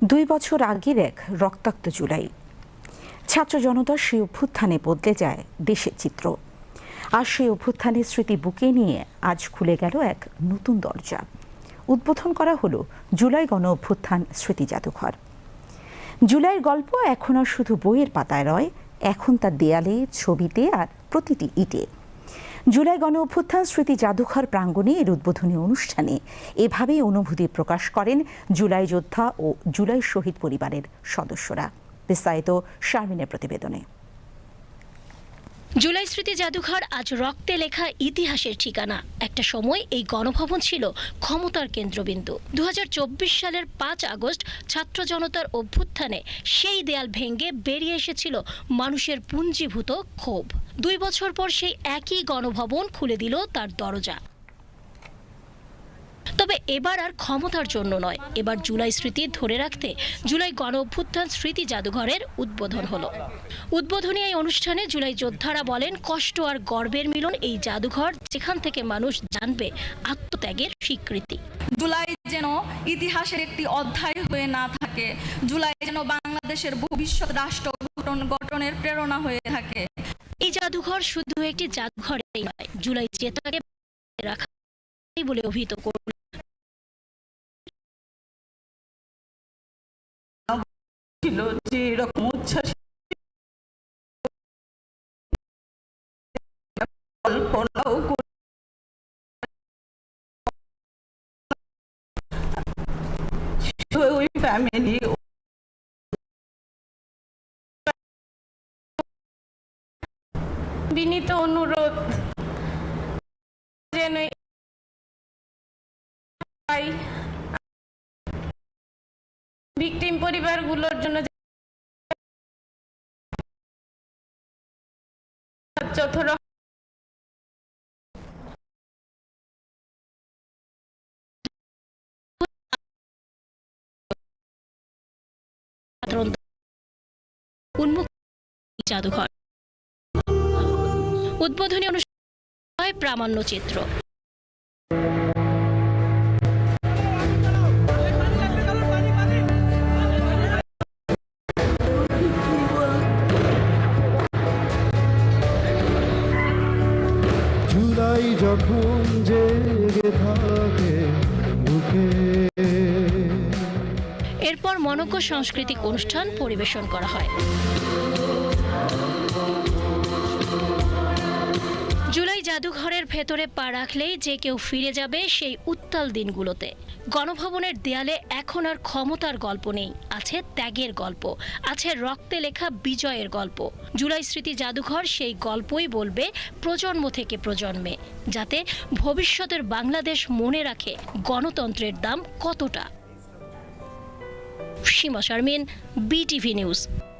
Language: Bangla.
2 বছর আগের এক রক্তাক্ত জুলাই। ছাত্র জনতার সেই অভ্যুত্থানে বদলে যায় দেশের চিত্র। আর সেই অভ্যুত্থানের স্মৃতি বুকে নিয়ে আজ খুলে গেল এক নতুন দরজা। উদ্বোধন করা হলো জুলাই গণ অভ্যুত্থান স্মৃতি জাদুঘর। জুলাইয়ের গল্প এখন আর শুধু বইয়ের পাতায় নয়, এখন তার দেয়ালে, ছবিতে আর প্রতিটি ইটে। জুলাই গণ অভ্যুত্থান স্মৃতি জাদুঘর প্রাঙ্গণে এর উদ্বোধনী অনুষ্ঠানে এভাবেই অনুভূতি প্রকাশ করেন জুলাই যোদ্ধা ও জুলাই শহীদ পরিবারের সদস্যরা। বিস্তারিত শারমিনের প্রতিবেদনে। জুলাই স্মৃতি জাদুঘর আজ রক্তে লেখা ইতিহাসের ঠিকানা। একটা সময় এই গণভবন ছিল ক্ষমতার কেন্দ্রবিন্দু। 2024 সালের 5 আগস্ট ছাত্র জনতার অভ্যুত্থানে সেই দেয়াল ভেঙে বেরিয়ে এসেছিল মানুষের পুঞ্জীভূত ক্ষোভ। 2 বছর পর সেই একই গণভবন খুলে দিল তার দরজা। তবে এবার আর ক্ষমতার জন্য নয়, এবার জুলাই স্মৃতি ধরে রাখতে জুলাই গণ অভ্যুত্থান স্মৃতি জাদুঘরের উদ্বোধন হলো। উদ্বোধনী এই অনুষ্ঠানে জুলাই যোদ্ধারা বলেন, কষ্ট আর গর্বের মিলন এই জাদুঘর, যেখান থেকে মানুষ জানবে আত্মত্যাগের স্বীকৃতি। জুলাই যেন ইতিহাসের একটি অধ্যায় হয়ে না থাকে, জুলাই যেন বাংলাদেশের ভবিষ্যৎ রাষ্ট্র গঠনের প্রেরণা হয়ে থাকে। এই জাদুঘর শুধু একটি জাদুঘরই নয়, জুলাই চেতনাকে রাখা বলে অভিহিত করল ছিল যে এরকম উচ্ছ্বাস কল্পনাও ওই ফ্যামিলি। বিনীত অনুরোধ যেন ভিকটিম পরিবারগুলোর জন্য যথাযথ উন্মুক্ত জাদুঘর। উদ্বোধনী অনুষ্ঠানে প্রামাণ্য চিত্র। জুলাই যখন জেগে থাকে বুকে। এরপর মনোজ্ঞ সাংস্কৃতিক অনুষ্ঠান পরিবেশন করা হয়। জুলাই জাদুঘরের ভেতরে পা রাখলেই যে কেউ ফিরে যাবে সেই উত্তাল দিনগুলোতে। গণভবনের দেয়ালে এখন আর ক্ষমতার গল্প নেই, আছে ত্যাগের গল্প, আছে রক্তে লেখা বিজয়ের গল্প। জুলাই স্মৃতি জাদুঘর সেই গল্পই বলবে প্রজন্ম থেকে প্রজন্মে, যাতে ভবিষ্যতের বাংলাদেশ মনে রাখে গণতন্ত্রের দাম কতটা। সীমা শারমিন, BTV নিউজ।